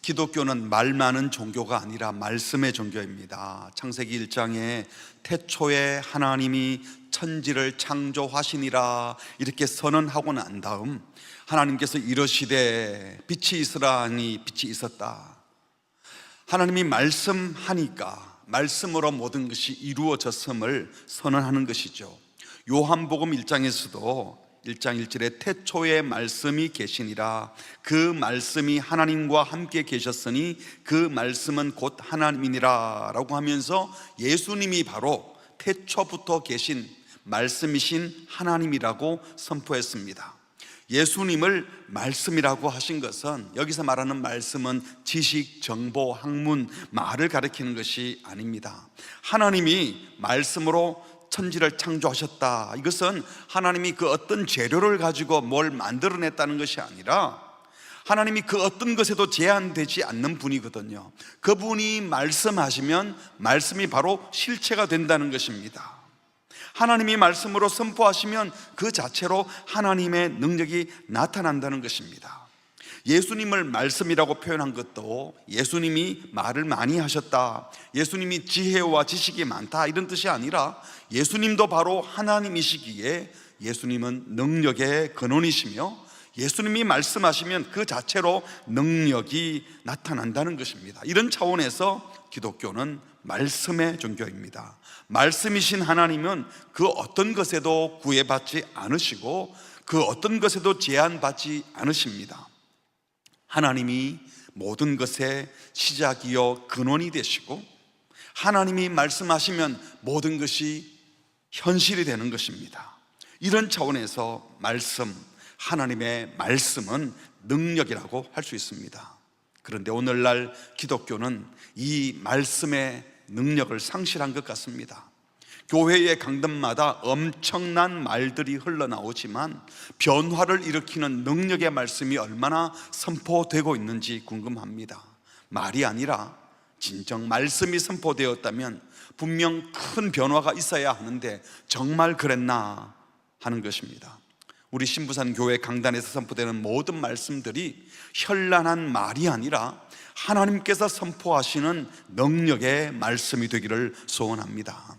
기독교는 말 많은 종교가 아니라 말씀의 종교입니다. 창세기 1장에 태초에 하나님이 천지를 창조하시니라 이렇게 선언하고 난 다음 하나님께서 이러시되 빛이 있으라 하니 빛이 있었다. 하나님이 말씀하니까 말씀으로 모든 것이 이루어졌음을 선언하는 것이죠. 요한복음 1장에서도 1장 1절에 태초에 말씀이 계시니라, 그 말씀이 하나님과 함께 계셨으니 그 말씀은 곧 하나님이니라 라고 하면서 예수님이 바로 태초부터 계신 말씀이신 하나님이라고 선포했습니다. 예수님을 말씀이라고 하신 것은 여기서 말하는 말씀은 지식, 정보, 학문, 말을 가리키는 것이 아닙니다. 하나님이 말씀으로 천지를 창조하셨다. 이것은 하나님이 그 어떤 재료를 가지고 뭘 만들어냈다는 것이 아니라 하나님이 그 어떤 것에도 제한되지 않는 분이거든요. 그분이 말씀하시면 말씀이 바로 실체가 된다는 것입니다. 하나님이 말씀으로 선포하시면 그 자체로 하나님의 능력이 나타난다는 것입니다. 예수님을 말씀이라고 표현한 것도 예수님이 말을 많이 하셨다, 예수님이 지혜와 지식이 많다 이런 뜻이 아니라 예수님도 바로 하나님이시기에 예수님은 능력의 근원이시며 예수님이 말씀하시면 그 자체로 능력이 나타난다는 것입니다. 이런 차원에서 기독교는 말씀의 종교입니다. 말씀이신 하나님은 그 어떤 것에도 구애받지 않으시고 그 어떤 것에도 제한받지 않으십니다. 하나님이 모든 것의 시작이요 근원이 되시고 하나님이 말씀하시면 모든 것이 현실이 되는 것입니다. 이런 차원에서 하나님의 말씀은 능력이라고 할 수 있습니다. 그런데 오늘날 기독교는 이 말씀의 능력을 상실한 것 같습니다. 교회의 강단마다 엄청난 말들이 흘러나오지만 변화를 일으키는 능력의 말씀이 얼마나 선포되고 있는지 궁금합니다. 말이 아니라 진정 말씀이 선포되었다면 분명 큰 변화가 있어야 하는데 정말 그랬나 하는 것입니다. 우리 신부산 교회 강단에서 선포되는 모든 말씀들이 현란한 말이 아니라 하나님께서 선포하시는 능력의 말씀이 되기를 소원합니다.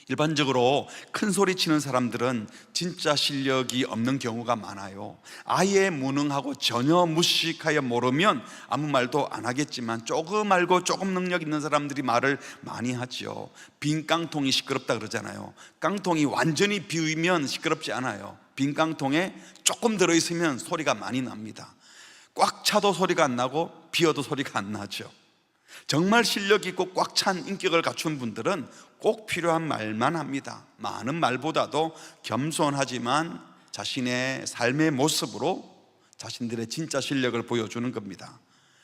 일반적으로 큰 소리 치는 사람들은 진짜 실력이 없는 경우가 많아요. 아예 무능하고 전혀 무식하여 모르면 아무 말도 안 하겠지만 조금 알고 조금 능력 있는 사람들이 말을 많이 하죠. 빈 깡통이 시끄럽다 그러잖아요. 깡통이 완전히 비우면 시끄럽지 않아요. 빈 깡통에 조금 들어있으면 소리가 많이 납니다. 꽉 차도 소리가 안 나고 비어도 소리가 안 나죠. 정말 실력 있고 꽉 찬 인격을 갖춘 분들은 꼭 필요한 말만 합니다. 많은 말보다도 겸손하지만 자신의 삶의 모습으로 자신들의 진짜 실력을 보여주는 겁니다.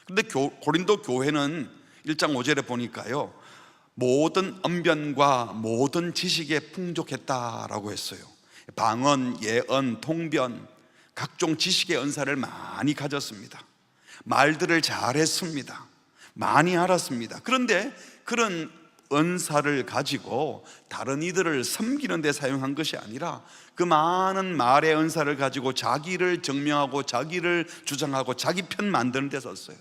그런데 고린도 교회는 1장 5절에 보니까요, 모든 언변과 모든 지식에 풍족했다라고 했어요. 방언, 예언, 통변, 각종 지식의 은사를 많이 가졌습니다. 말들을 잘했습니다. 많이 알았습니다. 그런데 그런 은사를 가지고 다른 이들을 섬기는 데 사용한 것이 아니라 그 많은 말의 은사를 가지고 자기를 증명하고 자기를 주장하고 자기 편 만드는 데 썼어요.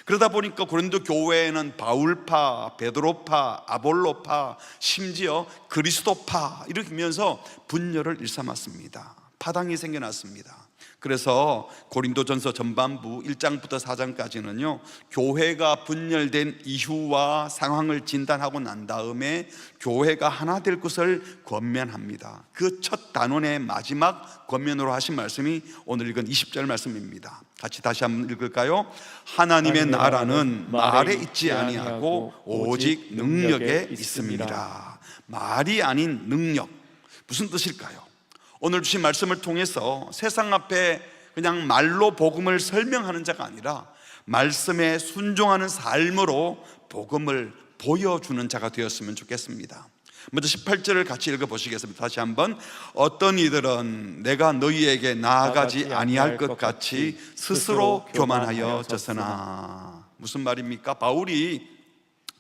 그러다 보니까 고린도 교회에는 바울파, 베드로파, 아볼로파, 심지어 그리스도파 이렇게 하면서 분열을 일삼았습니다. 파당이 생겨났습니다. 그래서 고린도전서 전반부 1장부터 4장까지는요 교회가 분열된 이유와 상황을 진단하고 난 다음에 교회가 하나 될 것을 권면합니다. 그 첫 단원의 마지막 권면으로 하신 말씀이 오늘 읽은 20절 말씀입니다. 같이 다시 한번 읽을까요? 하나님의 나라는 말에 있지 아니하고 오직 능력에 있습니다. 말이 아닌 능력, 무슨 뜻일까요? 오늘 주신 말씀을 통해서 세상 앞에 그냥 말로 복음을 설명하는 자가 아니라 말씀에 순종하는 삶으로 복음을 보여주는 자가 되었으면 좋겠습니다. 먼저 18절을 같이 읽어보시겠습니다. 다시 한번. 어떤 이들은 내가 너희에게 나아가지 아니할 것 같이 스스로 교만하여 졌으나. 무슨 말입니까? 바울이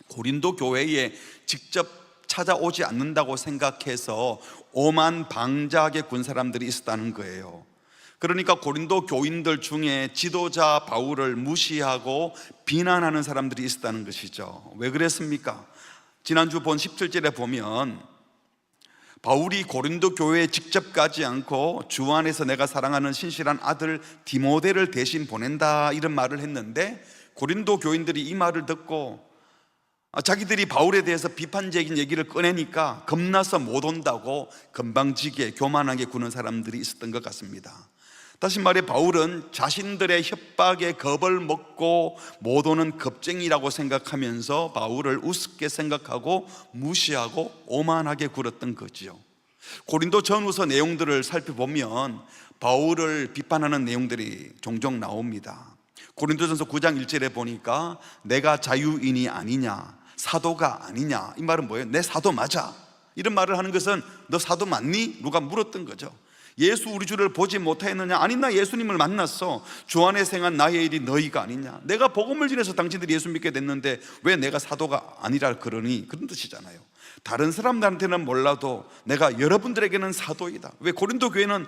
고린도 교회에 직접 찾아오지 않는다고 생각해서 오만 방자하게 군 사람들이 있었다는 거예요. 그러니까 고린도 교인들 중에 지도자 바울을 무시하고 비난하는 사람들이 있었다는 것이죠. 왜 그랬습니까? 지난주 본 17절에 보면 바울이 고린도 교회에 직접 가지 않고 주 안에서 내가 사랑하는 신실한 아들 디모데를 대신 보낸다, 이런 말을 했는데, 고린도 교인들이 이 말을 듣고 자기들이 바울에 대해서 비판적인 얘기를 꺼내니까 겁나서 못 온다고 건방지게 교만하게 구는 사람들이 있었던 것 같습니다. 다시 말해 바울은 자신들의 협박에 겁을 먹고 못 오는 겁쟁이라고 생각하면서 바울을 우습게 생각하고 무시하고 오만하게 굴었던 거지요. 고린도 전후서 내용들을 살펴보면 바울을 비판하는 내용들이 종종 나옵니다. 고린도전서 9장 1절에 보니까 내가 자유인이 아니냐, 사도가 아니냐, 이 말은 뭐예요? 내 사도 맞아, 이런 말을 하는 것은 너 사도 맞니? 누가 물었던 거죠. 예수 우리 주를 보지 못하였느냐? 아니, 나 예수님을 만났어. 주 안에 생한 나의 일이 너희가 아니냐? 내가 복음을 전해서 당신들이 예수 믿게 됐는데 왜 내가 사도가 아니라 그러니? 그런 뜻이잖아요. 다른 사람들한테는 몰라도 내가 여러분들에게는 사도이다. 왜? 고린도 교회는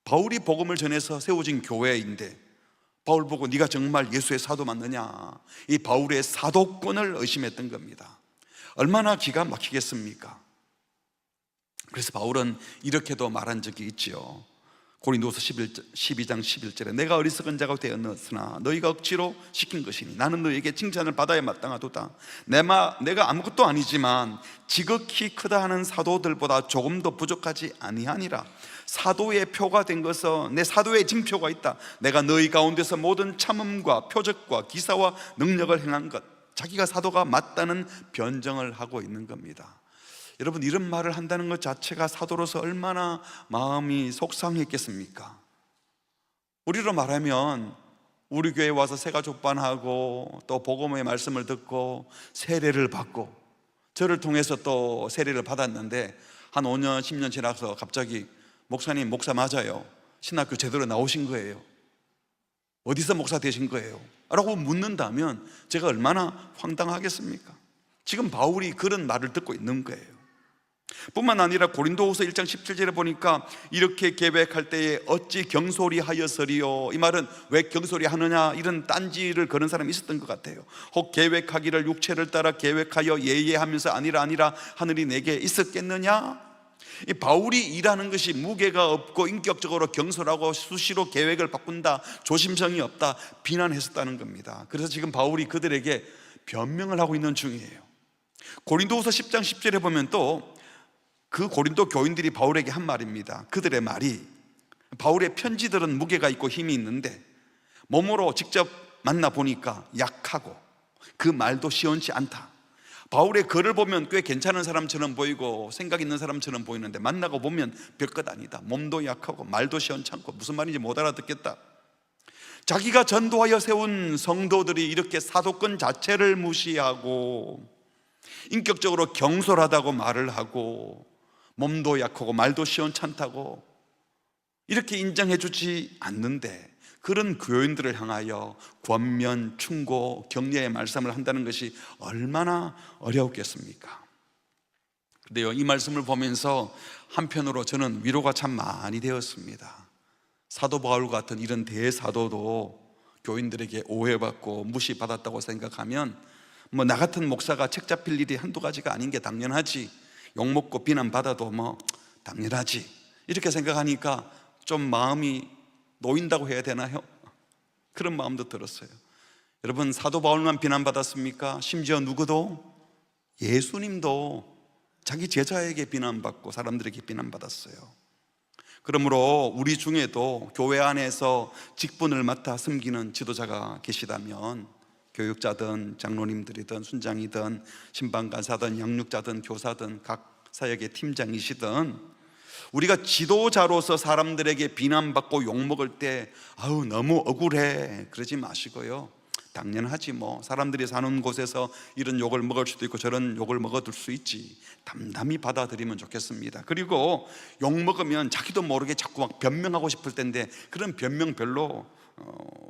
바울이 복음을 전해서 세워진 교회인데 바울 보고 네가 정말 예수의 사도 맞느냐, 이 바울의 사도권을 의심했던 겁니다. 얼마나 기가 막히겠습니까? 그래서 바울은 이렇게도 말한 적이 있지요. 고린도서 12장 11절에 내가 어리석은 자가 되었으나 너희가 억지로 시킨 것이니 나는 너희에게 칭찬을 받아야 마땅하도다. 내가 아무것도 아니지만 지극히 크다 하는 사도들보다 조금 더 부족하지 아니하니라. 사도의 표가 된 것은 내 사도의 징표가 있다. 내가 너희 가운데서 모든 참음과 표적과 기사와 능력을 행한 것. 자기가 사도가 맞다는 변정을 하고 있는 겁니다. 여러분, 이런 말을 한다는 것 자체가 사도로서 얼마나 마음이 속상했겠습니까? 우리로 말하면 우리 교회에 와서 새가족반하고 또 복음의 말씀을 듣고 세례를 받고, 저를 통해서 또 세례를 받았는데 한 5년 10년 지나서 갑자기 목사님, 목사 맞아요, 신학교 제대로 나오신 거예요, 어디서 목사 되신 거예요? 라고 묻는다면 제가 얼마나 황당하겠습니까? 지금 바울이 그런 말을 듣고 있는 거예요. 뿐만 아니라 고린도후서 1장 17절에 보니까 이렇게 계획할 때에 어찌 경솔히 하였으리요. 이 말은 왜 경솔히 하느냐, 이런 딴지를 거는 사람이 있었던 것 같아요. 혹 계획하기를 육체를 따라 계획하여 예예하면서 아니라 하늘이 내게 있었겠느냐. 이 바울이 일하는 것이 무게가 없고 인격적으로 경솔하고 수시로 계획을 바꾼다, 조심성이 없다, 비난했었다는 겁니다. 그래서 지금 바울이 그들에게 변명을 하고 있는 중이에요. 고린도후서 10장 10절에 보면 또 그 고린도 교인들이 바울에게 한 말입니다. 그들의 말이, 바울의 편지들은 무게가 있고 힘이 있는데 몸으로 직접 만나보니까 약하고 그 말도 시원치 않다. 바울의 글을 보면 꽤 괜찮은 사람처럼 보이고 생각 있는 사람처럼 보이는데 만나고 보면 별것 아니다. 몸도 약하고 말도 시원찮고 무슨 말인지 못 알아듣겠다. 자기가 전도하여 세운 성도들이 이렇게 사도권 자체를 무시하고 인격적으로 경솔하다고 말을 하고 몸도 약하고 말도 시원찮다고 이렇게 인정해 주지 않는데, 그런 교인들을 향하여 권면, 충고, 격려의 말씀을 한다는 것이 얼마나 어려웠겠습니까? 그런데요, 이 말씀을 보면서 한편으로 저는 위로가 참 많이 되었습니다. 사도 바울 같은 이런 대사도도 교인들에게 오해받고 무시받았다고 생각하면 나 같은 목사가 책 잡힐 일이 한두 가지가 아닌 게 당연하지, 욕먹고 비난받아도 당연하지, 이렇게 생각하니까 좀 마음이 놓인다고 해야 되나요? 그런 마음도 들었어요. 여러분, 사도 바울만 비난받았습니까? 심지어 누구도, 예수님도 자기 제자에게 비난받고 사람들에게 비난받았어요. 그러므로 우리 중에도 교회 안에서 직분을 맡아 섬기는 지도자가 계시다면, 교육자든 장로님들이든 순장이든 신방간사든 양육자든 교사든 각 사역의 팀장이시든, 우리가 지도자로서 사람들에게 비난받고 욕먹을 때 아우 너무 억울해 그러지 마시고요, 당연하지 사람들이 사는 곳에서 이런 욕을 먹을 수도 있고 저런 욕을 먹어둘 수 있지, 담담히 받아들이면 좋겠습니다. 그리고 욕 먹으면 자기도 모르게 자꾸 막 변명하고 싶을 텐데 그런 변명 별로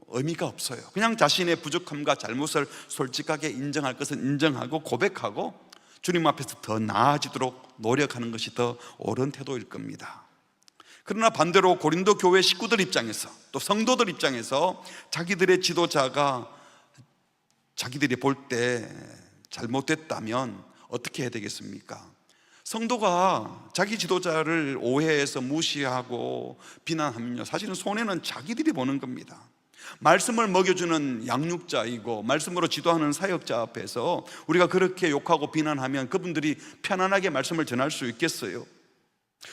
의미가 없어요. 그냥 자신의 부족함과 잘못을 솔직하게 인정할 것은 인정하고 고백하고 주님 앞에서 더 나아지도록 노력하는 것이 더 옳은 태도일 겁니다. 그러나 반대로 고린도 교회 식구들 입장에서, 또 성도들 입장에서 자기들의 지도자가 자기들이 볼 때 잘못됐다면 어떻게 해야 되겠습니까? 성도가 자기 지도자를 오해해서 무시하고 비난하면요, 사실은 손해는 자기들이 보는 겁니다. 말씀을 먹여주는 양육자이고 말씀으로 지도하는 사역자 앞에서 우리가 그렇게 욕하고 비난하면 그분들이 편안하게 말씀을 전할 수 있겠어요?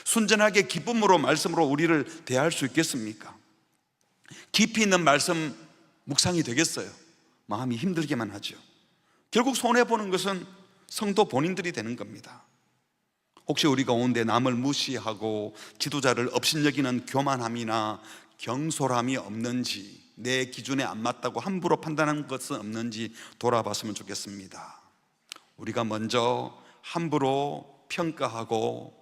순전하게 기쁨으로 말씀으로 우리를 대할 수 있겠습니까? 깊이 있는 말씀 묵상이 되겠어요? 마음이 힘들게만 하죠. 결국 손해보는 것은 성도 본인들이 되는 겁니다. 혹시 우리 가운데 남을 무시하고 지도자를 업신여기는 교만함이나 경솔함이 없는지, 내 기준에 안 맞다고 함부로 판단하는 것은 없는지 돌아봤으면 좋겠습니다. 우리가 먼저 함부로 평가하고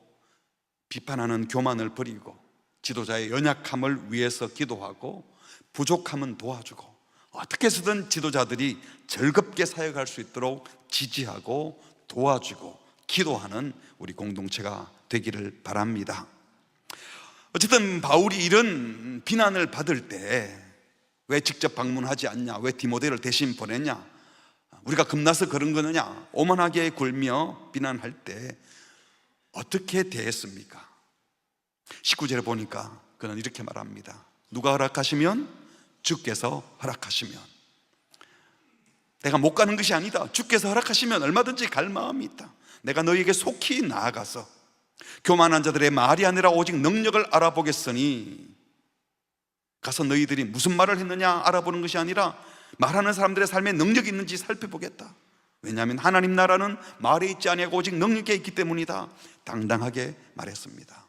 비판하는 교만을 버리고 지도자의 연약함을 위해서 기도하고 부족함은 도와주고 어떻게 해서든 지도자들이 즐겁게 사역할 수 있도록 지지하고 도와주고 기도하는 우리 공동체가 되기를 바랍니다. 어쨌든 바울이 이런 비난을 받을 때 왜 직접 방문하지 않냐, 왜 디모데를 대신 보냈냐, 우리가 겁나서 그런 거느냐, 오만하게 굴며 비난할 때 어떻게 대했습니까? 19절에 보니까 그는 이렇게 말합니다. 누가 허락하시면? 주께서 허락하시면. 내가 못 가는 것이 아니다. 주께서 허락하시면 얼마든지 갈 마음이 있다. 내가 너희에게 속히 나아가서 교만한 자들의 말이 아니라 오직 능력을 알아보겠으니, 가서 너희들이 무슨 말을 했느냐 알아보는 것이 아니라 말하는 사람들의 삶에 능력이 있는지 살펴보겠다. 왜냐하면 하나님 나라는 말에 있지 아니하고 오직 능력에 있기 때문이다. 당당하게 말했습니다.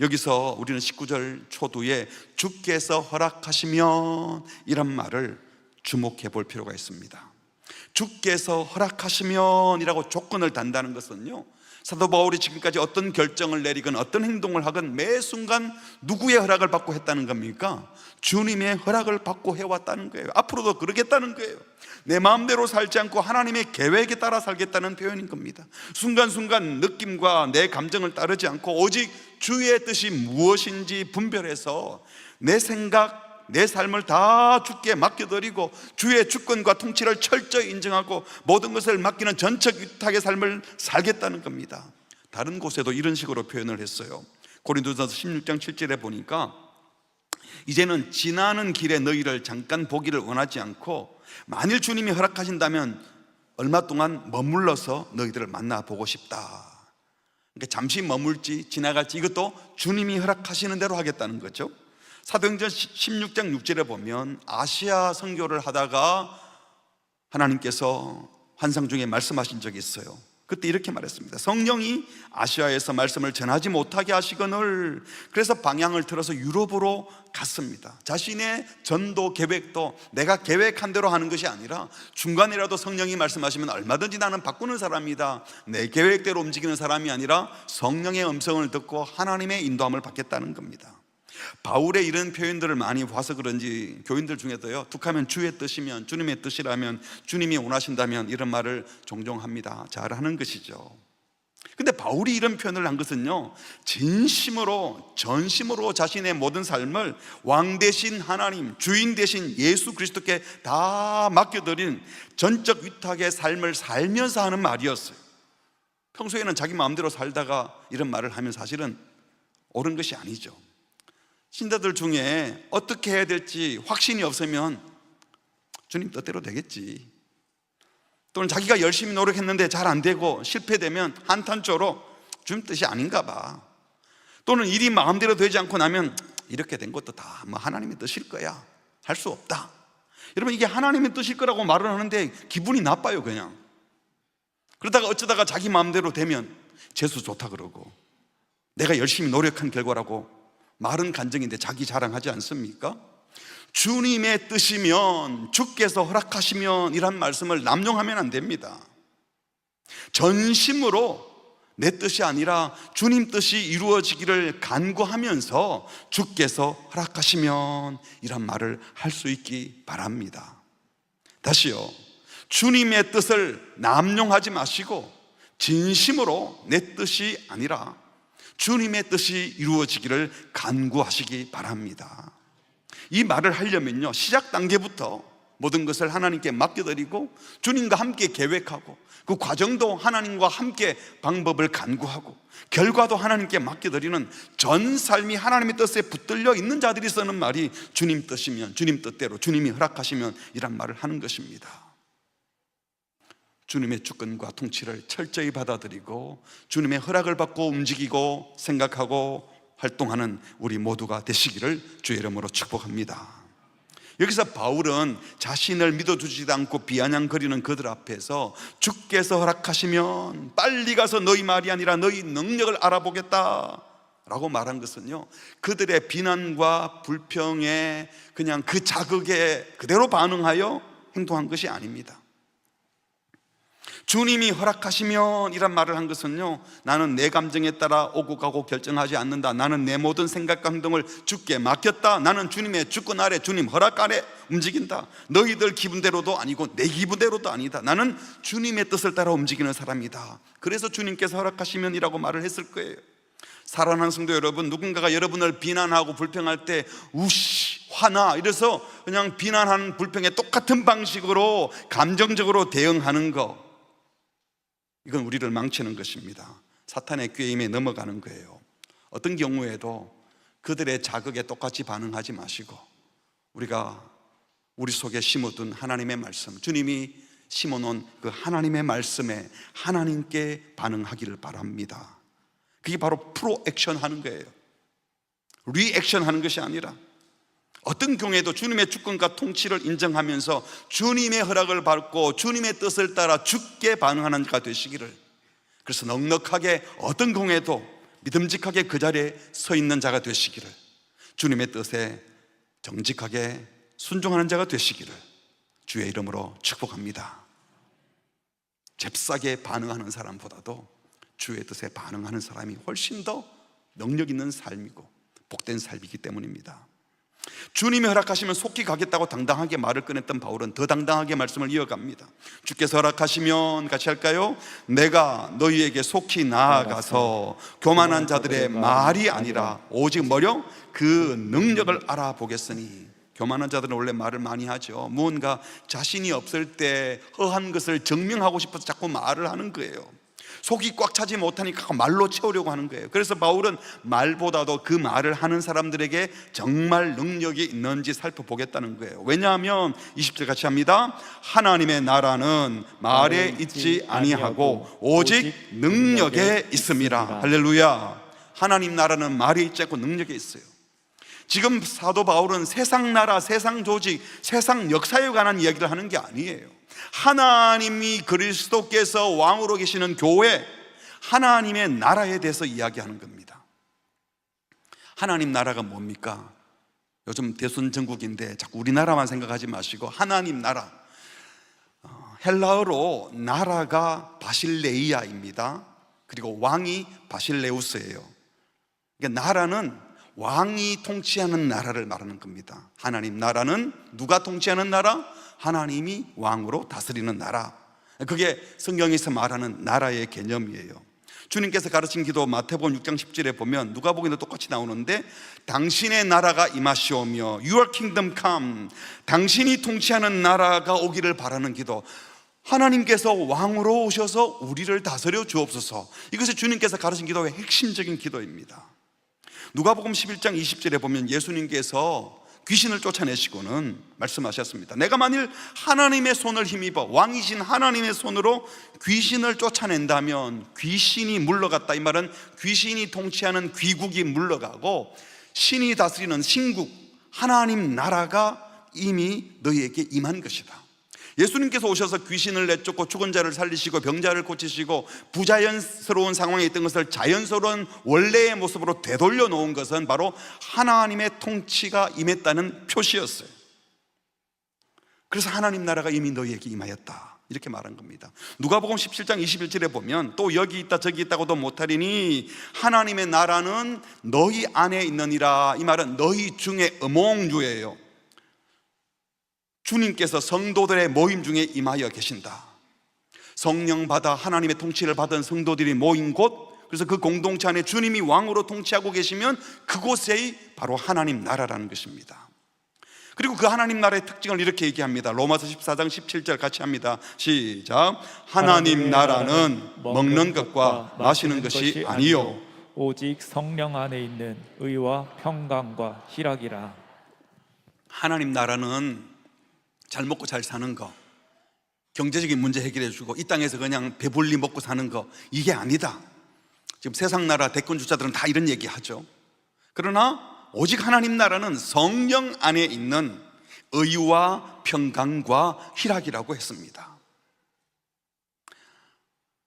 여기서 우리는 19절 초두에 주께서 허락하시면 이런 말을 주목해 볼 필요가 있습니다. 주께서 허락하시면 이라고 조건을 단다는 것은요, 사도 바울이 지금까지 어떤 결정을 내리건 어떤 행동을 하건 매 순간 누구의 허락을 받고 했다는 겁니까? 주님의 허락을 받고 해왔다는 거예요. 앞으로도 그러겠다는 거예요. 내 마음대로 살지 않고 하나님의 계획에 따라 살겠다는 표현인 겁니다. 순간순간 느낌과 내 감정을 따르지 않고 오직 주의 뜻이 무엇인지 분별해서 내 생각, 내 삶을 다 주께 맡겨드리고 주의 주권과 통치를 철저히 인정하고 모든 것을 맡기는 전적 위탁의 삶을 살겠다는 겁니다. 다른 곳에도 이런 식으로 표현을 했어요. 고린도전서 16장 7절에 보니까 이제는 지나는 길에 너희를 잠깐 보기를 원하지 않고 만일 주님이 허락하신다면 얼마 동안 머물러서 너희들을 만나보고 싶다. 그러니까 잠시 머물지 지나갈지 이것도 주님이 허락하시는 대로 하겠다는 거죠. 사도행전 16장 6절에 보면 아시아 선교를 하다가 하나님께서 환상 중에 말씀하신 적이 있어요. 그때 이렇게 말했습니다. 성령이 아시아에서 말씀을 전하지 못하게 하시거늘, 그래서 방향을 틀어서 유럽으로 갔습니다. 자신의 전도 계획도 내가 계획한 대로 하는 것이 아니라 중간이라도 성령이 말씀하시면 얼마든지 나는 바꾸는 사람이다, 내 계획대로 움직이는 사람이 아니라 성령의 음성을 듣고 하나님의 인도함을 받겠다는 겁니다. 바울의 이런 표현들을 많이 봐서 그런지 교인들 중에도요, 툭하면 주의 뜻이면, 주님의 뜻이라면, 주님이 원하신다면 이런 말을 종종 합니다. 잘하는 것이죠. 근데 바울이 이런 표현을 한 것은요, 진심으로 전심으로 자신의 모든 삶을 왕 대신 하나님, 주인 대신 예수 그리스도께 다 맡겨드린 전적 위탁의 삶을 살면서 하는 말이었어요. 평소에는 자기 마음대로 살다가 이런 말을 하면 사실은 옳은 것이 아니죠. 신자들 중에 어떻게 해야 될지 확신이 없으면 주님 뜻대로 되겠지, 또는 자기가 열심히 노력했는데 잘 안 되고 실패되면 한탄조로 주님 뜻이 아닌가 봐, 또는 일이 마음대로 되지 않고 나면 이렇게 된 것도 다 뭐 하나님의 뜻일 거야, 할 수 없다. 여러분, 이게 하나님의 뜻일 거라고 말을 하는데 기분이 나빠요. 그냥 그러다가 어쩌다가 자기 마음대로 되면 재수 좋다 그러고 내가 열심히 노력한 결과라고 말은 간증인데 자기 자랑하지 않습니까? 주님의 뜻이면, 주께서 허락하시면 이란 말씀을 남용하면 안 됩니다. 전심으로 내 뜻이 아니라 주님 뜻이 이루어지기를 간구하면서 주께서 허락하시면 이란 말을 할 수 있기 바랍니다. 다시요, 주님의 뜻을 남용하지 마시고 진심으로 내 뜻이 아니라 주님의 뜻이 이루어지기를 간구하시기 바랍니다. 이 말을 하려면요, 시작 단계부터 모든 것을 하나님께 맡겨드리고 주님과 함께 계획하고 그 과정도 하나님과 함께 방법을 간구하고 결과도 하나님께 맡겨드리는 전 삶이 하나님의 뜻에 붙들려 있는 자들이 쓰는 말이 주님 뜻이면, 주님 뜻대로, 주님이 허락하시면 이란 말을 하는 것입니다. 주님의 주권과 통치를 철저히 받아들이고 주님의 허락을 받고 움직이고 생각하고 활동하는 우리 모두가 되시기를 주의 이름으로 축복합니다. 여기서 바울은 자신을 믿어주지도 않고 비아냥거리는 그들 앞에서 주께서 허락하시면 빨리 가서 너희 말이 아니라 너희 능력을 알아보겠다 라고 말한 것은요, 그들의 비난과 불평에 그냥 그 자극에 그대로 반응하여 행동한 것이 아닙니다. 주님이 허락하시면 이란 말을 한 것은요, 나는 내 감정에 따라 오고 가고 결정하지 않는다. 나는 내 모든 생각과 행동을 주께 맡겼다. 나는 주님의 주권 아래, 주님 허락 아래 움직인다. 너희들 기분대로도 아니고 내 기분대로도 아니다. 나는 주님의 뜻을 따라 움직이는 사람이다. 그래서 주님께서 허락하시면 이라고 말을 했을 거예요. 사랑하는 성도 여러분, 누군가가 여러분을 비난하고 불평할 때 우씨 화나 이래서 그냥 비난하는 불평에 똑같은 방식으로 감정적으로 대응하는 거, 이건 우리를 망치는 것입니다. 사탄의 꾀임에 넘어가는 거예요. 어떤 경우에도 그들의 자극에 똑같이 반응하지 마시고 우리가 우리 속에 심어둔 하나님의 말씀, 주님이 심어놓은 그 하나님의 말씀에 하나님께 반응하기를 바랍니다. 그게 바로 프로액션 하는 거예요. 리액션 하는 것이 아니라 어떤 경우에도 주님의 주권과 통치를 인정하면서 주님의 허락을 받고 주님의 뜻을 따라 주께 반응하는 자가 되시기를, 그래서 넉넉하게 어떤 경우에도 믿음직하게 그 자리에 서 있는 자가 되시기를, 주님의 뜻에 정직하게 순종하는 자가 되시기를 주의 이름으로 축복합니다. 잽싸게 반응하는 사람보다도 주의 뜻에 반응하는 사람이 훨씬 더 능력 있는 삶이고 복된 삶이기 때문입니다. 주님이 허락하시면 속히 가겠다고 당당하게 말을 꺼냈던 바울은 더 당당하게 말씀을 이어갑니다. 주께서 허락하시면 같이 할까요? 내가 너희에게 속히 나아가서 교만한 자들의 말이 아니라 오직 뭐요? 그 능력을 알아보겠으니. 교만한 자들은 원래 말을 많이 하죠. 무언가 자신이 없을 때 허한 것을 증명하고 싶어서 자꾸 말을 하는 거예요. 속이 꽉 차지 못하니까 말로 채우려고 하는 거예요. 그래서 바울은 말보다도 그 말을 하는 사람들에게 정말 능력이 있는지 살펴보겠다는 거예요. 왜냐하면 20절 같이 합니다. 하나님의 나라는 말에 있지 아니하고 오직 능력에 있습니다. 할렐루야. 하나님 나라는 말에 있지 않고 능력에 있어요. 지금 사도 바울은 세상 나라, 세상 조직, 세상 역사에 관한 이야기를 하는 게 아니에요. 하나님이 그리스도께서 왕으로 계시는 교회, 하나님의 나라에 대해서 이야기하는 겁니다. 하나님 나라가 뭡니까? 요즘 대선 전국인데 자꾸 우리나라만 생각하지 마시고 하나님 나라, 헬라어로 나라가 바실레이아입니다. 그리고 왕이 바실레우스예요. 그러니까 나라는 왕이 통치하는 나라를 말하는 겁니다. 하나님 나라는 누가 통치하는 나라? 하나님이 왕으로 다스리는 나라. 그게 성경에서 말하는 나라의 개념이에요. 주님께서 가르친 기도 마태복음 6장 10절에 보면 누가복음에도 똑같이 나오는데, 당신의 나라가 임하시오며 Your kingdom come, 당신이 통치하는 나라가 오기를 바라는 기도. 하나님께서 왕으로 오셔서 우리를 다스려 주옵소서. 이것이 주님께서 가르친 기도의 핵심적인 기도입니다. 누가복음 11장 20절에 보면 예수님께서 귀신을 쫓아내시고는 말씀하셨습니다. 내가 만일 하나님의 손을 힘입어, 왕이신 하나님의 손으로 귀신을 쫓아낸다면 귀신이 물러갔다. 이 말은 귀신이 통치하는 귀국이 물러가고 신이 다스리는 신국, 하나님 나라가 이미 너희에게 임한 것이다. 예수님께서 오셔서 귀신을 내쫓고 죽은 자를 살리시고 병자를 고치시고 부자연스러운 상황에 있던 것을 자연스러운 원래의 모습으로 되돌려 놓은 것은 바로 하나님의 통치가 임했다는 표시였어요. 그래서 하나님 나라가 이미 너희에게 임하였다, 이렇게 말한 겁니다. 누가복음 17장 21절에 보면 또 여기 있다 저기 있다고도 못하리니 하나님의 나라는 너희 안에 있느니라. 이 말은 너희 중에 among you예요. 주님께서 성도들의 모임 중에 임하여 계신다. 성령 받아 하나님의 통치를 받은 성도들이 모인 곳, 그래서 그 공동체 안에 주님이 왕으로 통치하고 계시면 그곳이 바로 하나님 나라라는 것입니다. 그리고 그 하나님 나라의 특징을 이렇게 얘기합니다. 로마서 14장 17절 같이 합니다. 시작. 하나님 나라는 먹는 것과 마시는 것이 아니요 오직 성령 안에 있는 의와 평강과 희락이라. 하나님 나라는 잘 먹고 잘 사는 거, 경제적인 문제 해결해 주고 이 땅에서 그냥 배불리 먹고 사는 거, 이게 아니다. 지금 세상 나라 대권 주자들은 다 이런 얘기 하죠. 그러나 오직 하나님 나라는 성령 안에 있는 의와 평강과 희락이라고 했습니다.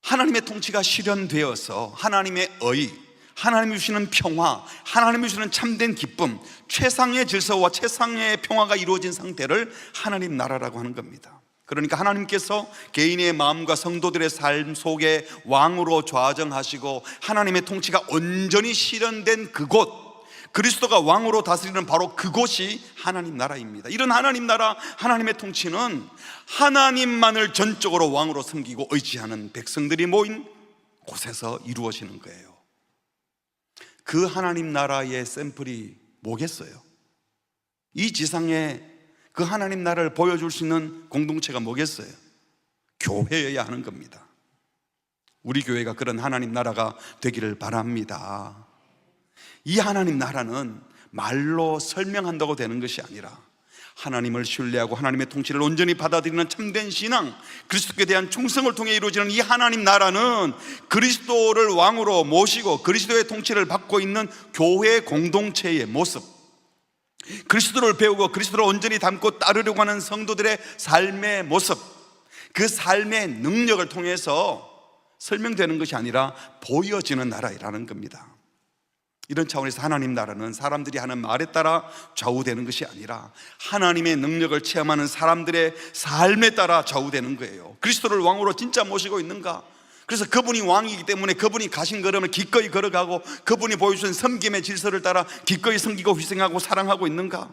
하나님의 통치가 실현되어서 하나님의 의, 하나님이 주시는 평화, 하나님이 주시는 참된 기쁨, 최상의 질서와 최상의 평화가 이루어진 상태를 하나님 나라라고 하는 겁니다. 그러니까 하나님께서 개인의 마음과 성도들의 삶 속에 왕으로 좌정하시고 하나님의 통치가 온전히 실현된 그곳, 그리스도가 왕으로 다스리는 바로 그곳이 하나님 나라입니다. 이런 하나님 나라, 하나님의 통치는 하나님만을 전적으로 왕으로 섬기고 의지하는 백성들이 모인 곳에서 이루어지는 거예요. 그 하나님 나라의 샘플이 뭐겠어요? 이 지상에 그 하나님 나라를 보여줄 수 있는 공동체가 뭐겠어요? 교회여야 하는 겁니다. 우리 교회가 그런 하나님 나라가 되기를 바랍니다. 이 하나님 나라는 말로 설명한다고 되는 것이 아니라 하나님을 신뢰하고 하나님의 통치를 온전히 받아들이는 참된 신앙, 그리스도께 대한 충성을 통해 이루어지는 이 하나님 나라는 그리스도를 왕으로 모시고 그리스도의 통치를 받고 있는 교회 공동체의 모습, 그리스도를 배우고 그리스도를 온전히 닮고 따르려고 하는 성도들의 삶의 모습, 그 삶의 능력을 통해서 설명되는 것이 아니라 보여지는 나라라는 겁니다. 이런 차원에서 하나님 나라는 사람들이 하는 말에 따라 좌우되는 것이 아니라 하나님의 능력을 체험하는 사람들의 삶에 따라 좌우되는 거예요. 그리스도를 왕으로 진짜 모시고 있는가? 그래서 그분이 왕이기 때문에 그분이 가신 걸음을 기꺼이 걸어가고 그분이 보여주신 섬김의 질서를 따라 기꺼이 섬기고 희생하고 사랑하고 있는가?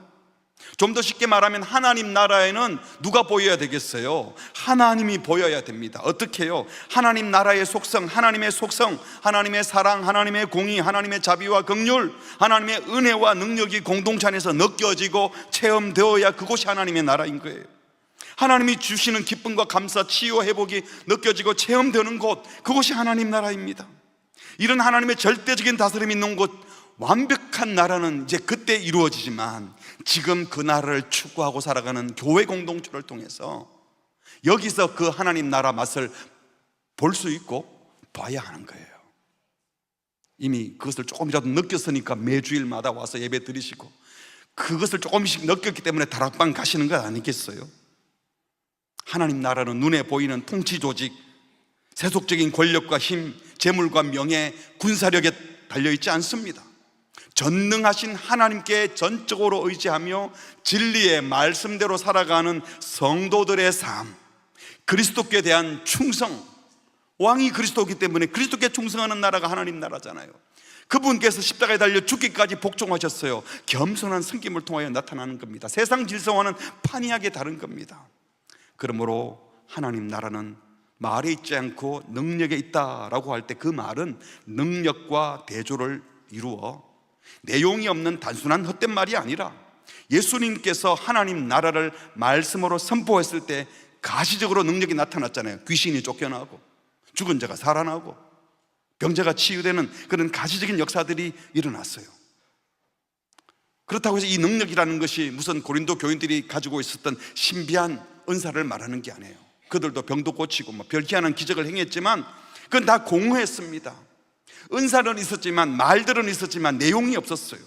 좀 더 쉽게 말하면 하나님 나라에는 누가 보여야 되겠어요? 하나님이 보여야 됩니다. 어떻게 해요? 하나님 나라의 속성, 하나님의 속성, 하나님의 사랑, 하나님의 공의, 하나님의 자비와 긍휼, 하나님의 은혜와 능력이 공동체 안에서 느껴지고 체험되어야 그곳이 하나님의 나라인 거예요. 하나님이 주시는 기쁨과 감사, 치유, 회복이 느껴지고 체험되는 곳, 그곳이 하나님 나라입니다. 이런 하나님의 절대적인 다스림이 있는 곳, 완벽한 나라는 이제 그때 이루어지지만 지금 그 나라를 추구하고 살아가는 교회 공동체를 통해서 여기서 그 하나님 나라 맛을 볼 수 있고 봐야 하는 거예요. 이미 그것을 조금이라도 느꼈으니까 매주일마다 와서 예배 드리시고 그것을 조금씩 느꼈기 때문에 다락방 가시는 것 아니겠어요? 하나님 나라는 눈에 보이는 통치 조직, 세속적인 권력과 힘, 재물과 명예, 군사력에 달려있지 않습니다. 전능하신 하나님께 전적으로 의지하며 진리의 말씀대로 살아가는 성도들의 삶, 그리스도께 대한 충성, 왕이 그리스도이기 때문에 그리스도께 충성하는 나라가 하나님 나라잖아요. 그분께서 십자가에 달려 죽기까지 복종하셨어요. 겸손한 섬김을 통하여 나타나는 겁니다. 세상 질서와는 판이하게 다른 겁니다. 그러므로 하나님 나라는 말에 있지 않고 능력에 있다라고 할 때 그 말은 능력과 대조를 이루어 내용이 없는 단순한 헛된 말이 아니라 예수님께서 하나님 나라를 말씀으로 선포했을 때 가시적으로 능력이 나타났잖아요. 귀신이 쫓겨나고 죽은 자가 살아나고 병자가 치유되는 그런 가시적인 역사들이 일어났어요. 그렇다고 해서 이 능력이라는 것이 무슨 고린도 교인들이 가지고 있었던 신비한 은사를 말하는 게 아니에요. 그들도 병도 고치고 별기한한 기적을 행했지만 그건 다 공허했습니다. 은사는 있었지만 말들은 있었지만 내용이 없었어요.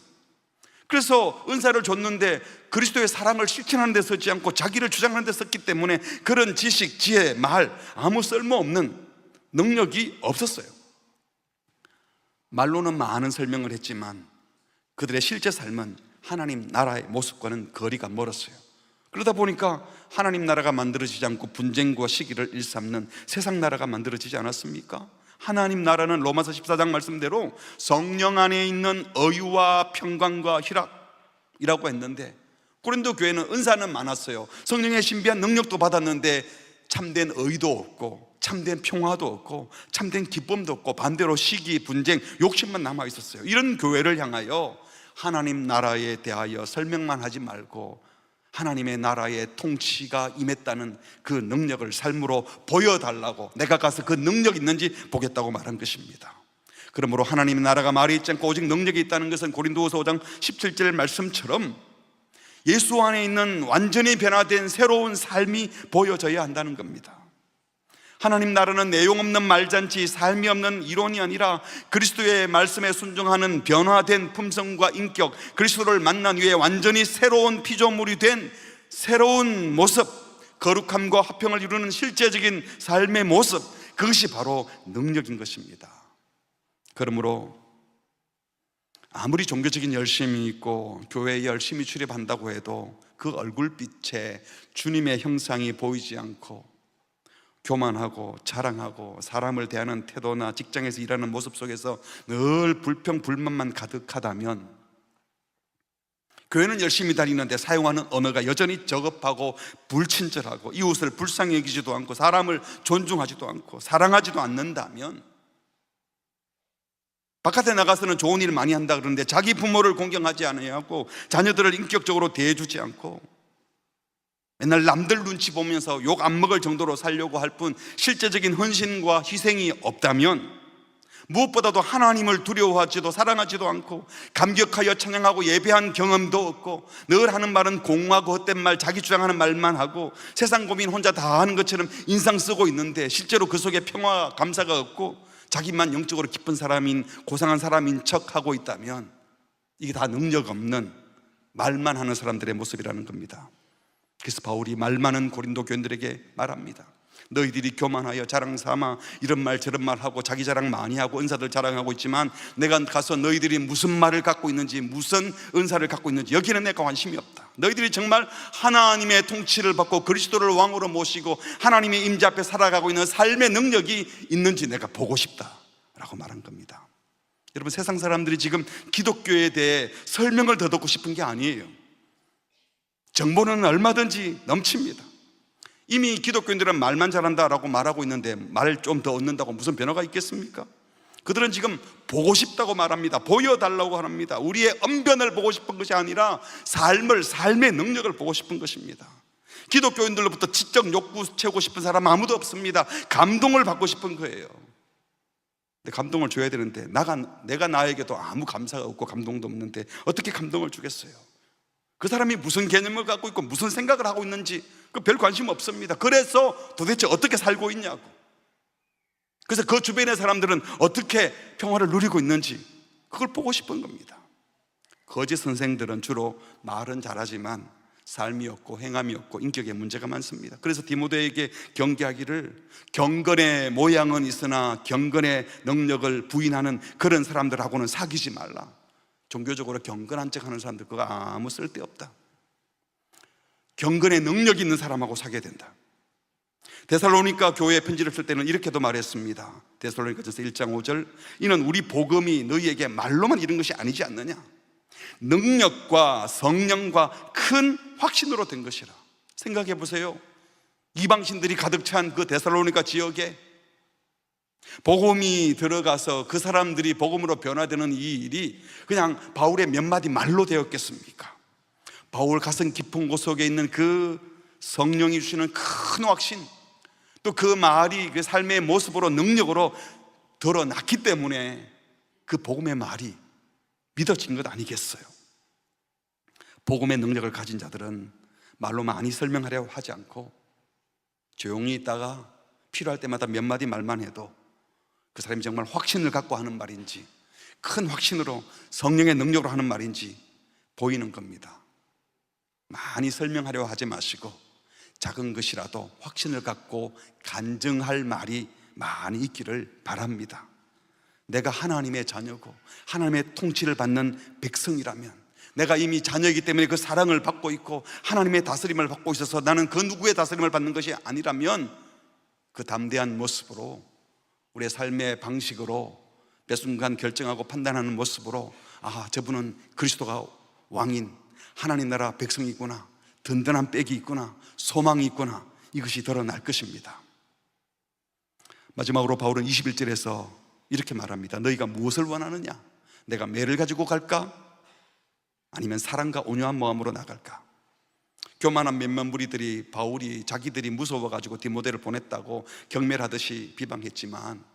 그래서 은사를 줬는데 그리스도의 사랑을 실천하는 데 쓰지 않고 자기를 주장하는 데 썼기 때문에 그런 지식, 지혜, 말 아무 쓸모없는 능력이 없었어요. 말로는 많은 설명을 했지만 그들의 실제 삶은 하나님 나라의 모습과는 거리가 멀었어요. 그러다 보니까 하나님 나라가 만들어지지 않고 분쟁과 시기를 일삼는 세상 나라가 만들어지지 않았습니까? 하나님 나라는 로마서 14장 말씀대로 성령 안에 있는 의와 평강과 희락이라고 했는데 고린도 교회는 은사는 많았어요. 성령의 신비한 능력도 받았는데 참된 의도 없고 참된 평화도 없고 참된 기쁨도 없고 반대로 시기, 분쟁, 욕심만 남아 있었어요. 이런 교회를 향하여 하나님 나라에 대하여 설명만 하지 말고 하나님의 나라의 통치가 임했다는 그 능력을 삶으로 보여달라고, 내가 가서 그 능력이 있는지 보겠다고 말한 것입니다. 그러므로 하나님의 나라가 말이 있지 않고 오직 능력이 있다는 것은 고린도후서 5장 17절 말씀처럼 예수 안에 있는 완전히 변화된 새로운 삶이 보여져야 한다는 겁니다. 하나님 나라는 내용 없는 말잔치, 삶이 없는 이론이 아니라 그리스도의 말씀에 순종하는 변화된 품성과 인격, 그리스도를 만난 후에 완전히 새로운 피조물이 된 새로운 모습, 거룩함과 화평을 이루는 실제적인 삶의 모습, 그것이 바로 능력인 것입니다. 그러므로 아무리 종교적인 열심이 있고 교회에 열심히 출입한다고 해도 그 얼굴빛에 주님의 형상이 보이지 않고 교만하고 자랑하고 사람을 대하는 태도나 직장에서 일하는 모습 속에서 늘 불평, 불만만 가득하다면, 교회는 열심히 다니는데 사용하는 언어가 여전히 저급하고 불친절하고 이웃을 불쌍히 여기지도 않고 사람을 존중하지도 않고 사랑하지도 않는다면, 바깥에 나가서는 좋은 일 많이 한다 그러는데 자기 부모를 공경하지 않고 자녀들을 인격적으로 대해주지 않고 맨날 남들 눈치 보면서 욕 안 먹을 정도로 살려고 할 뿐 실제적인 헌신과 희생이 없다면, 무엇보다도 하나님을 두려워하지도 사랑하지도 않고 감격하여 찬양하고 예배한 경험도 없고 늘 하는 말은 공허하고 헛된 말, 자기 주장하는 말만 하고 세상 고민 혼자 다 하는 것처럼 인상 쓰고 있는데 실제로 그 속에 평화, 감사가 없고 자기만 영적으로 기쁜 사람인, 고상한 사람인 척하고 있다면, 이게 다 능력 없는 말만 하는 사람들의 모습이라는 겁니다. 그래서 바울이 말 많은 고린도 교인들에게 말합니다. 너희들이 교만하여 자랑 삼아 이런 말 저런 말 하고 자기 자랑 많이 하고 은사들 자랑하고 있지만, 내가 가서 너희들이 무슨 말을 갖고 있는지, 무슨 은사를 갖고 있는지 여기는 내가 관심이 없다. 너희들이 정말 하나님의 통치를 받고 그리스도를 왕으로 모시고 하나님의 임재 앞에 살아가고 있는 삶의 능력이 있는지 내가 보고 싶다 라고 말한 겁니다. 여러분, 세상 사람들이 지금 기독교에 대해 설명을 더 듣고 싶은 게 아니에요. 정보는 얼마든지 넘칩니다. 이미 기독교인들은 말만 잘한다라고 말하고 있는데 말 좀 더 얻는다고 무슨 변화가 있겠습니까? 그들은 지금 보고 싶다고 말합니다. 보여달라고 합니다. 우리의 언변을 보고 싶은 것이 아니라 삶의 능력을 보고 싶은 것입니다. 기독교인들로부터 지적 욕구 채우고 싶은 사람 아무도 없습니다. 감동을 받고 싶은 거예요. 근데 감동을 줘야 되는데 내가 나에게도 아무 감사가 없고 감동도 없는데 어떻게 감동을 주겠어요? 그 사람이 무슨 개념을 갖고 있고 무슨 생각을 하고 있는지 별 관심 없습니다. 그래서 도대체 어떻게 살고 있냐고. 그래서 그 주변의 사람들은 어떻게 평화를 누리고 있는지 그걸 보고 싶은 겁니다. 거짓 선생들은 주로 말은 잘하지만 삶이 없고 행함이 없고 인격에 문제가 많습니다. 그래서 디모데에게 경계하기를, 경건의 모양은 있으나 경건의 능력을 부인하는 그런 사람들하고는 사귀지 말라. 종교적으로 경건한 척 하는 사람들 그거 아무 쓸데없다. 경건의 능력이 있는 사람하고 사귀어야 된다. 데살로니가 교회에 편지를 쓸 때는 이렇게도 말했습니다. 데살로니가전서 1장 5절, 이는 우리 복음이 너희에게 말로만 이런 것이 아니지 않느냐, 능력과 성령과 큰 확신으로 된 것이라. 생각해 보세요. 이방신들이 가득 찬 그 데살로니가 지역에 복음이 들어가서 그 사람들이 복음으로 변화되는 이 일이 그냥 바울의 몇 마디 말로 되었겠습니까? 바울 가슴 깊은 곳 속에 있는 그 성령이 주시는 큰 확신, 또 그 말이 그 삶의 모습으로 능력으로 드러났기 때문에 그 복음의 말이 믿어진 것 아니겠어요? 복음의 능력을 가진 자들은 말로 많이 설명하려고 하지 않고 조용히 있다가 필요할 때마다 몇 마디 말만 해도 그 사람이 정말 확신을 갖고 하는 말인지, 큰 확신으로 성령의 능력으로 하는 말인지 보이는 겁니다. 많이 설명하려고 하지 마시고 작은 것이라도 확신을 갖고 간증할 말이 많이 있기를 바랍니다. 내가 하나님의 자녀고 하나님의 통치를 받는 백성이라면, 내가 이미 자녀이기 때문에 그 사랑을 받고 있고 하나님의 다스림을 받고 있어서 나는 그 누구의 다스림을 받는 것이 아니라면, 그 담대한 모습으로 우리의 삶의 방식으로 매 순간 결정하고 판단하는 모습으로, 아, 저분은 그리스도가 왕인 하나님 나라 백성이구나, 든든한 백이 있구나, 소망이 있구나, 이것이 드러날 것입니다. 마지막으로 바울은 21절에서 이렇게 말합니다. 너희가 무엇을 원하느냐? 내가 매를 가지고 갈까? 아니면 사랑과 온유한 마음으로 나갈까? 교만한 몇몇 무리들이 바울이 자기들이 무서워가지고 디모데를 보냈다고 경멸하듯이 비방했지만,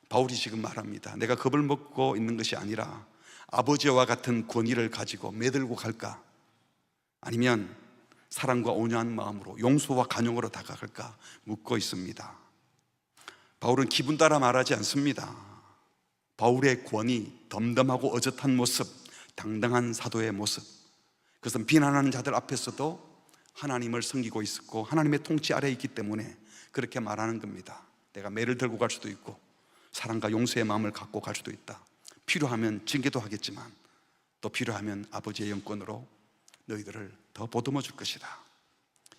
바울이 지금 말합니다. 내가 겁을 먹고 있는 것이 아니라 아버지와 같은 권위를 가지고 매들고 갈까? 아니면 사랑과 온유한 마음으로 용서와 간용으로 다가갈까 묻고 있습니다. 바울은 기분 따라 말하지 않습니다. 바울의 권위, 덤덤하고 어젓한 모습, 당당한 사도의 모습, 그것은 비난하는 자들 앞에서도 하나님을 섬기고 있었고 하나님의 통치 아래에 있기 때문에 그렇게 말하는 겁니다. 내가 매를 들고 갈 수도 있고 사랑과 용서의 마음을 갖고 갈 수도 있다. 필요하면 징계도 하겠지만 또 필요하면 아버지의 영권으로 너희들을 더 보듬어 줄 것이다.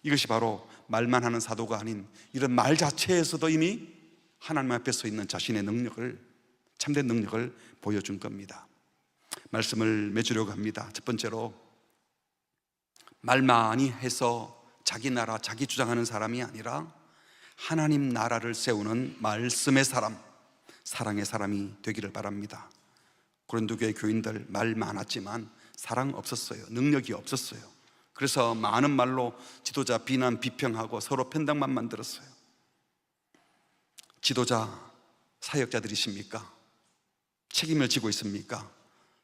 이것이 바로 말만 하는 사도가 아닌 이런 말 자체에서도 이미 하나님 앞에 서 있는 자신의 능력을, 참된 능력을 보여준 겁니다. 말씀을 맺으려고 합니다. 첫 번째로, 말 많이 해서 자기 나라, 자기 주장하는 사람이 아니라 하나님 나라를 세우는 말씀의 사람, 사랑의 사람이 되기를 바랍니다. 고린도 교회 교인들 말 많았지만 사랑 없었어요. 능력이 없었어요. 그래서 많은 말로 지도자 비난, 비평하고 서로 편당만 만들었어요. 지도자, 사역자들이십니까? 책임을 지고 있습니까?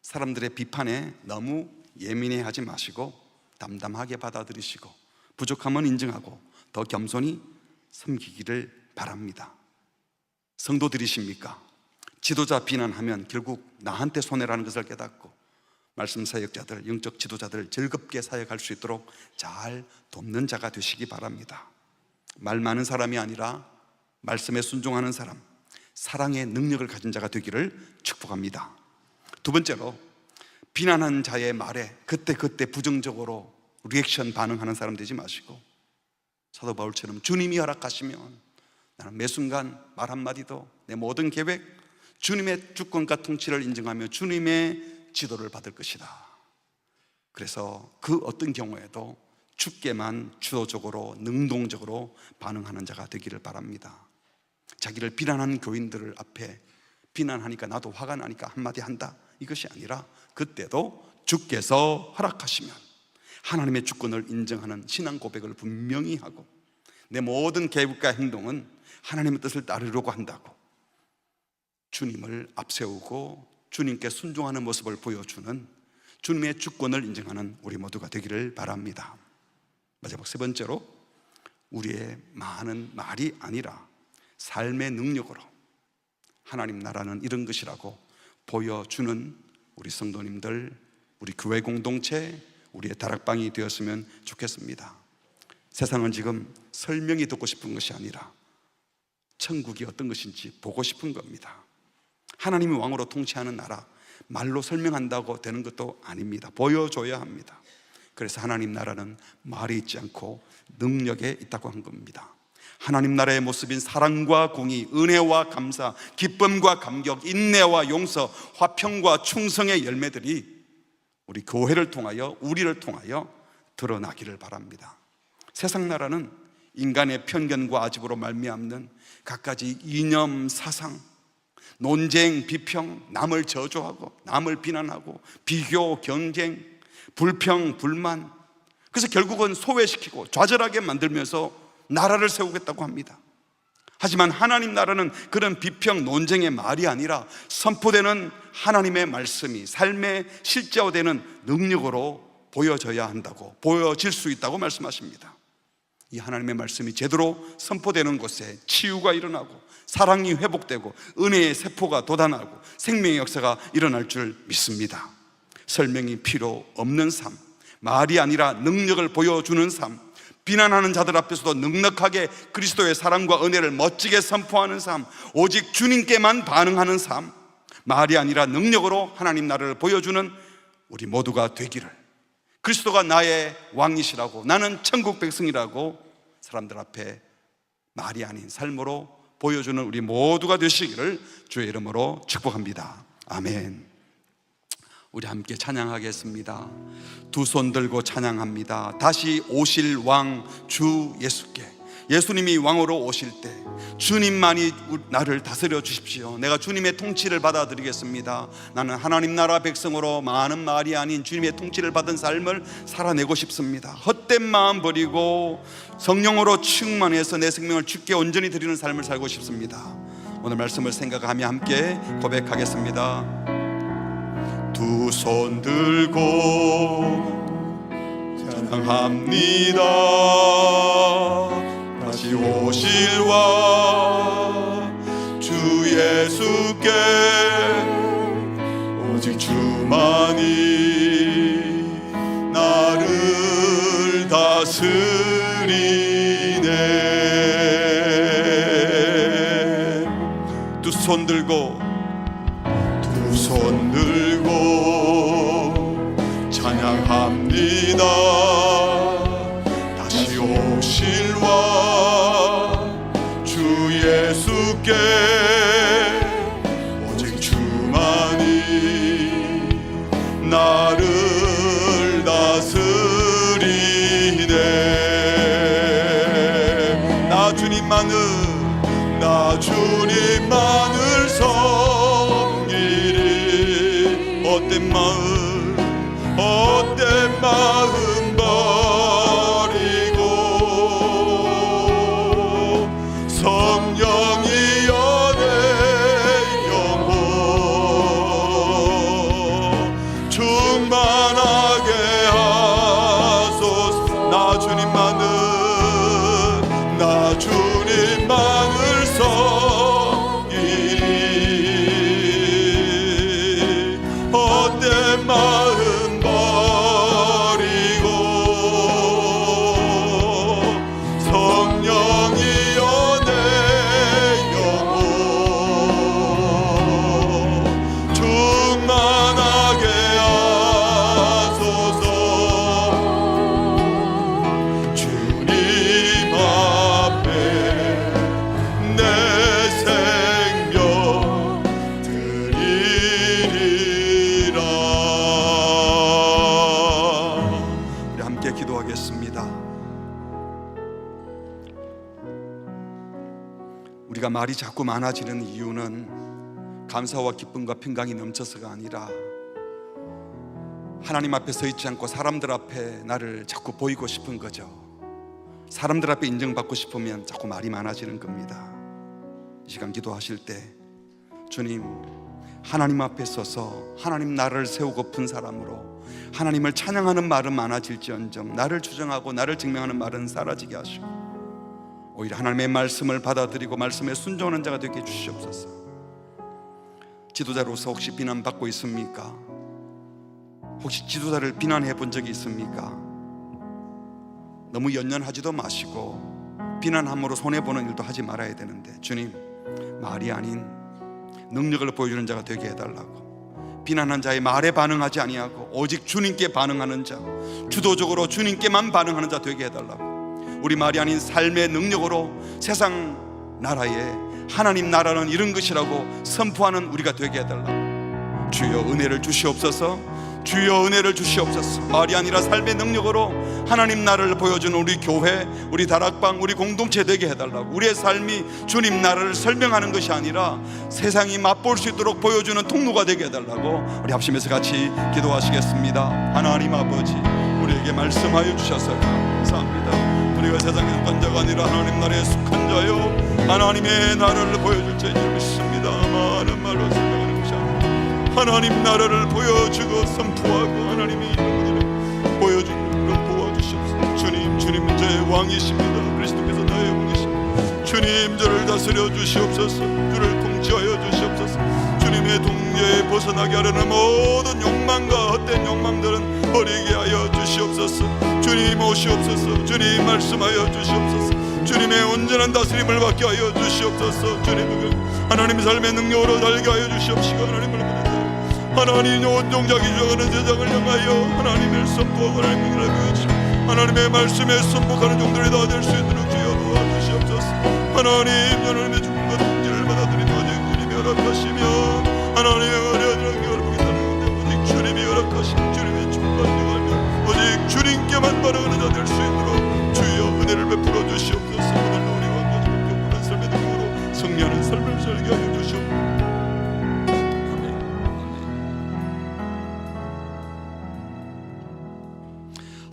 사람들의 비판에 너무 예민해하지 마시고 담담하게 받아들이시고 부족함은 인정하고 더 겸손히 섬기기를 바랍니다. 성도들이십니까? 지도자 비난하면 결국 나한테 손해라는 것을 깨닫고 말씀 사역자들, 영적 지도자들 즐겁게 사역할 수 있도록 잘 돕는 자가 되시기 바랍니다. 말 많은 사람이 아니라 말씀에 순종하는 사람, 사랑의 능력을 가진 자가 되기를 축복합니다. 두 번째로, 비난한 자의 말에 그때그때 부정적으로 리액션 반응하는 사람 되지 마시고 사도 바울처럼 주님이 허락하시면 나는 매 순간 말 한마디도 내 모든 계획 주님의 주권과 통치를 인정하며 주님의 지도를 받을 것이다. 그래서 그 어떤 경우에도 주께만 주도적으로 능동적으로 반응하는 자가 되기를 바랍니다. 자기를 비난하는 교인들을 앞에 비난하니까 나도 화가 나니까 한마디 한다, 이것이 아니라 그때도 주께서 허락하시면 하나님의 주권을 인정하는 신앙 고백을 분명히 하고 내 모든 계획과 행동은 하나님의 뜻을 따르려고 한다고 주님을 앞세우고 주님께 순종하는 모습을 보여주는 주님의 주권을 인정하는 우리 모두가 되기를 바랍니다. 마지막 세 번째로, 우리의 많은 말이 아니라 삶의 능력으로 하나님 나라는 이런 것이라고 보여주는 우리 성도님들, 우리 교회 공동체, 우리의 다락방이 되었으면 좋겠습니다. 세상은 지금 설명이 듣고 싶은 것이 아니라 천국이 어떤 것인지 보고 싶은 겁니다. 하나님이 왕으로 통치하는 나라, 말로 설명한다고 되는 것도 아닙니다. 보여줘야 합니다. 그래서 하나님 나라는 말이 있지 않고 능력에 있다고 한 겁니다. 하나님 나라의 모습인 사랑과 공의, 은혜와 감사, 기쁨과 감격, 인내와 용서, 화평과 충성의 열매들이 우리 교회를 통하여, 우리를 통하여 드러나기를 바랍니다. 세상 나라는 인간의 편견과 아집으로 말미암는 갖가지 이념, 사상, 논쟁, 비평, 남을 저주하고 남을 비난하고 비교, 경쟁, 불평, 불만, 그래서 결국은 소외시키고 좌절하게 만들면서 나라를 세우겠다고 합니다. 하지만 하나님 나라는 그런 비평, 논쟁의 말이 아니라 선포되는 하나님의 말씀이 삶의 실제화되는 능력으로 보여져야 한다고, 보여질 수 있다고 말씀하십니다. 이 하나님의 말씀이 제대로 선포되는 곳에 치유가 일어나고 사랑이 회복되고 은혜의 세포가 돋아나고 생명의 역사가 일어날 줄 믿습니다. 설명이 필요 없는 삶, 말이 아니라 능력을 보여주는 삶, 비난하는 자들 앞에서도 넉넉하게 그리스도의 사랑과 은혜를 멋지게 선포하는 삶, 오직 주님께만 반응하는 삶, 말이 아니라 능력으로 하나님 나라를 보여주는 우리 모두가 되기를, 그리스도가 나의 왕이시라고, 나는 천국 백성이라고 사람들 앞에 말이 아닌 삶으로 보여주는 우리 모두가 되시기를 주의 이름으로 축복합니다. 아멘. 우리 함께 찬양하겠습니다. 두 손 들고 찬양합니다. 다시 오실 왕 주 예수께 예수님이 왕으로 오실 때 주님만이 나를 다스려 주십시오. 내가 주님의 통치를 받아들이겠습니다. 나는 하나님 나라 백성으로 많은 말이 아닌 주님의 통치를 받은 삶을 살아내고 싶습니다. 헛된 마음 버리고 성령으로 충만해서 내 생명을 주께 온전히 드리는 삶을 살고 싶습니다. 오늘 말씀을 생각하며 함께 고백하겠습니다. 두 손 들고 찬양합니다. 다시 오실와 주 예수께 오직 주만이 나를 다스리네. 두 손 들고 찬양합니다. 다시 오실와 주 예수께 오직 주만이 나를 다스리네. 나 주님만을 섬기리. 헛된 마음 버리고 성령이여 내 영혼 충만하게 하소서. 나 주님만을 섬기리. 헛된 마음 우리가 말이 자꾸 많아지는 이유는 감사와 기쁨과 평강이 넘쳐서가 아니라 하나님 앞에 서 있지 않고 사람들 앞에 나를 자꾸 보이고 싶은 거죠. 사람들 앞에 인정받고 싶으면 자꾸 말이 많아지는 겁니다. 이 시간 기도하실 때 주님, 하나님 앞에 서서 하나님 나라를 세우고픈 사람으로 하나님을 찬양하는 말은 많아질지언정 나를 주장하고 나를 증명하는 말은 사라지게 하시고 오히려 하나님의 말씀을 받아들이고 말씀에 순종하는 자가 되게 해주시옵소서. 지도자로서 혹시 비난받고 있습니까? 혹시 지도자를 비난해 본 적이 있습니까? 너무 연연하지도 마시고 비난함으로 손해보는 일도 하지 말아야 되는데, 주님, 말이 아닌 능력을 보여주는 자가 되게 해달라고. 비난한 자의 말에 반응하지 아니하고 오직 주님께 반응하는 자, 주도적으로 주님께만 반응하는 자 되게 해달라고. 우리 말이 아닌 삶의 능력으로 세상 나라에 하나님 나라는 이런 것이라고 선포하는 우리가 되게 해달라고. 주여 은혜를 주시옵소서. 주여 은혜를 주시옵소서. 말이 아니라 삶의 능력으로 하나님 나라를 보여주는 우리 교회, 우리 다락방, 우리 공동체 되게 해달라고. 우리의 삶이 주님 나라를 설명하는 것이 아니라 세상이 맛볼 수 있도록 보여주는 통로가 되게 해달라고. 우리 합심해서 같이 기도하시겠습니다. 하나님 아버지, 우리에게 말씀하여 주셔서 감사합니다. 우리가 세상에 속한 자가 아니라 하나님 나라에 속한 자요, 하나님의 나라를 보여줄 자를 믿습니다. 많은 말로 설명하는 것이 아니라 하나님 나라를 보여주고 선포하고 하나님이 이런 보여주는 그런 도와주시옵소서. 주님, 주님은 저의 왕이십니다. 그리스도께서 나의 왕이십니다. 주님, 저를 다스려 주시옵소서. 주를 통치하여 주시옵소서. 주님의 동료에 벗어나게 하려는 모든 욕망과 헛된 욕망들은 버리게 하여 주시옵소서. 주님 오시옵소서. 주님 말씀하여 주시옵소서. 주님의 온전한 다스림을 받게 하여 주시옵소서. 주님의 하나님의 삶의 능력으로 달게 하여 주시옵시고 하나님을 부르짖어 하나님 온종자기 주장하는 세상을 향하여 하나님을 선포하고 하나님을 보여주시고 하나님의 말씀에 선포하는 종들이 다 될 수 있도록 주여 도와주시옵소서. 하나님, 하나님의 죽음과 통지를 받아들이며 오직 주님이 허락하시며 하나님의 어려운 경우를 보겠다는 건데 오직 주님이 허락하신 주님의 죽음과 통지하며 오직 주님께만 바라는 자 될 수 있도록 주여 은혜를 베풀어 주시옵소서.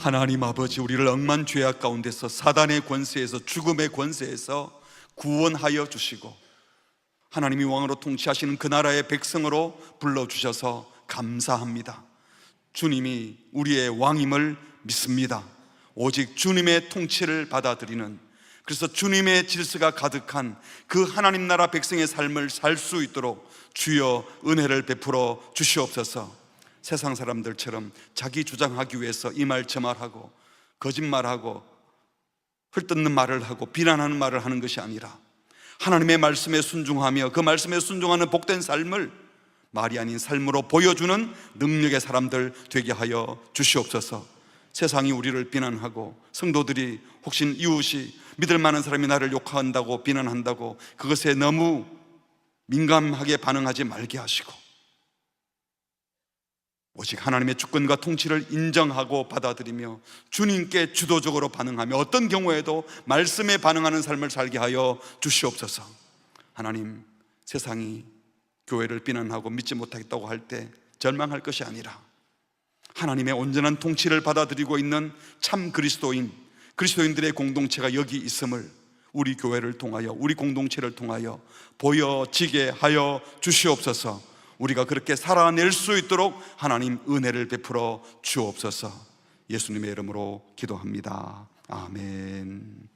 하나님 아버지, 우리를 억만 죄악 가운데서 사단의 권세에서, 죽음의 권세에서 구원하여 주시고 하나님이 왕으로 통치하시는 그 나라의 백성으로 불러주셔서 감사합니다. 주님이 우리의 왕임을 믿습니다. 오직 주님의 통치를 받아들이는, 그래서 주님의 질서가 가득한 그 하나님 나라 백성의 삶을 살 수 있도록 주여 은혜를 베풀어 주시옵소서. 세상 사람들처럼 자기 주장하기 위해서 이 말 저 말하고 거짓말하고 헐뜯는 말을 하고 비난하는 말을 하는 것이 아니라 하나님의 말씀에 순종하며 그 말씀에 순종하는 복된 삶을 말이 아닌 삶으로 보여주는 능력의 사람들 되게 하여 주시옵소서. 세상이 우리를 비난하고 성도들이 혹시 이웃이 믿을 만한 사람이 나를 욕한다고 비난한다고 그것에 너무 민감하게 반응하지 말게 하시고 오직 하나님의 주권과 통치를 인정하고 받아들이며 주님께 주도적으로 반응하며 어떤 경우에도 말씀에 반응하는 삶을 살게 하여 주시옵소서. 하나님, 세상이 교회를 비난하고 믿지 못하겠다고 할 때 절망할 것이 아니라 하나님의 온전한 통치를 받아들이고 있는 참 그리스도인들의 공동체가 여기 있음을 우리 교회를 통하여, 우리 공동체를 통하여 보여지게 하여 주시옵소서. 우리가 그렇게 살아낼 수 있도록 하나님 은혜를 베풀어 주옵소서. 예수님의 이름으로 기도합니다. 아멘.